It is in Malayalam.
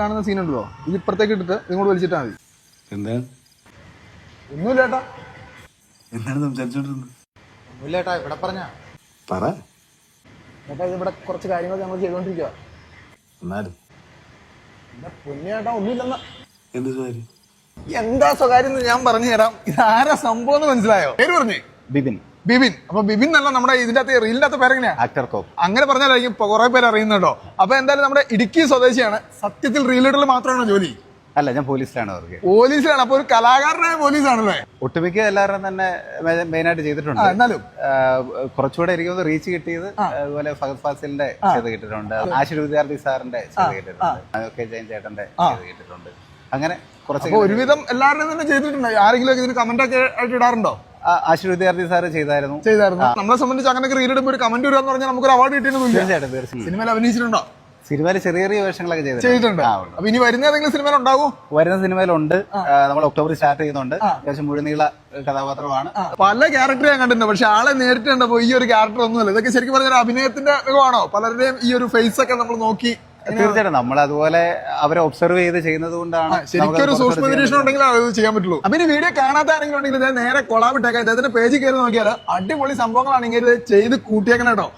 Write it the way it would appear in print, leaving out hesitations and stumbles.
കാണുന്ന സീനുണ്ടല്ലോ ഇത് ഇപ്പുറത്തേക്ക് ഇട്ടിട്ട് ഇങ്ങോട്ട് വലിച്ചിട്ടാ മതി. എന്താണ് ഒന്നുമില്ല ഏട്ടാ. എന്താണ് സംസാരിച്ചോണ്ടിരുന്നത്? ഒന്നുമില്ല ഏട്ടാ, ഇവിടെ പറഞ്ഞ പറ. ഏട്ടാ ഇത് ഇവിടെ കുറച്ച് കാര്യങ്ങൾ നമ്മൾ ചെയ്തോണ്ടിരിക്കുക. എന്നാലും എന്റെ പൊന്നേട്ടാ ഒന്നുമില്ലെന്ന. എന്ത് കാര്യം? എന്താ സ്വകാര്യം എന്ന് ഞാൻ പറഞ്ഞു തരാം. ഇതാരാ സംഭവം എന്ന് മനസ്സിലായോ? പേര് പറഞ്ഞേ ബിബിൻ. ബിബിൻ. അപ്പൊ ബിബിൻ എന്നല്ല നമ്മുടെ ഇതിന്റെ അകത്ത് റീലിന്റെ അകത്ത് പേരെങ്ങനെയാ? ആക്ടർ കോപ്പ്. അങ്ങനെ പറഞ്ഞാലായിരിക്കും കുറെ പേര് അറിയുന്നുണ്ടോ. അപ്പൊ എന്തായാലും നമ്മുടെ ഇടുക്കി സ്വദേശിയാണ്. സത്യത്തിൽ റീലിടൽ മാത്രമാണോ ജോലി? അല്ല, ഞാൻ പോലീസിലാണ് വർക്ക്. പോലീസിലാണ്. അപ്പൊ ഒരു കലാകാരനായ പോലീസാണല്ലേ? ഒട്ടുമിക്ക എല്ലാവരും തന്നെ മെയിനായിട്ട് ചെയ്തിട്ടുണ്ട്. എന്നാലും കുറച്ചുകൂടെ എനിക്ക് റീച്ച് കിട്ടിയത് അതുപോലെ ഫഹദ് ഫാസിലിന്റെ ചെയ്ത് കിട്ടിയിട്ടുണ്ട്, ആശുർ വിദ്യാർത്ഥി സാറിന്റെ ചെയ്ത് കിട്ടിയിട്ടുണ്ട്, കെ ജയൻ ചേട്ടന്റെ ചെയ്ത് കിട്ടിയിട്ടുണ്ട്. അങ്ങനെ കുറച്ച് ഒരുവിധം എല്ലാവരുടെയും തന്നെ ചെയ്തിട്ടുണ്ട്. ആരെങ്കിലും ഒക്കെ ഇതിന് കമന്റ് ഒക്കെ ആയിട്ട് ഇടാറുണ്ടോ? ആശുർ വിദ്യാർത്ഥി സാറ് ചെയ്തായിരുന്നു. നമ്മളെ സംബന്ധിച്ച് അങ്ങനെയൊക്കെ റീൽ ഇടുമ്പോൾ ഒരു കമന്റ് വരിക എന്ന് പറഞ്ഞാൽ നമുക്കൊരു അവാർഡ് കിട്ടിയിട്ടൊന്നുമില്ല. തീർച്ചയായിട്ടും. സിനിമയിൽ അഭിനയിച്ചിട്ടുണ്ടോ? സിനിമയിൽ ചെറിയ ചെറിയ വേഷങ്ങളൊക്കെ ചെയ്തിട്ടുണ്ട്. അപ്പൊ ഇനി വരുന്ന ഏതെങ്കിലും സിനിമയിൽ ഉണ്ടാവും? വരുന്ന സിനിമയിലുണ്ട്. നമ്മൾ ഒക്ടോബർ സ്റ്റാർട്ട് ചെയ്യുന്നുണ്ട്. അത്യാവശ്യം മുഴുനീള കഥാപാത്രമാണ്. പല ക്യാരക്ടർ ഞാൻ കണ്ടിട്ടുണ്ട്, പക്ഷെ ആളെ നേരിട്ട് കണ്ടപ്പോ ഈ ഒരു ക്യാരക്ടർ ഒന്നുമല്ല. ഇതൊക്കെ ശരിക്കും പറഞ്ഞാൽ അഭിനയത്തിന്റെ മികവാണോ? പലരുടെയും ഈ ഒരു ഫേസ് ഒക്കെ നമ്മൾ നോക്കി. തീർച്ചയായിട്ടും നമ്മൾ അതുപോലെ അവരെ ഒബ്സർവ് ചെയ്ത് ചെയ്യുന്നത് കൊണ്ടാണ്. ശരിക്കും ഒരു സൂക്ഷ്മ നിരീക്ഷണം ഉണ്ടെങ്കിൽ അത് ചെയ്യാൻ പറ്റുള്ളൂ. അപ്പൊ ഈ വീഡിയോ കാണാത്ത ആരെങ്കിലും ഉണ്ടെങ്കിൽ നേരെ കൊളാബിട്ടേക്കാം. ഇദ്ദേഹത്തിന്റെ പേജിൽ കയറി നോക്കിയാൽ അടിപൊളി സംഭവങ്ങളാണെങ്കിൽ ചെയ്ത് കൂട്ടിയേക്കണം കേട്ടോ.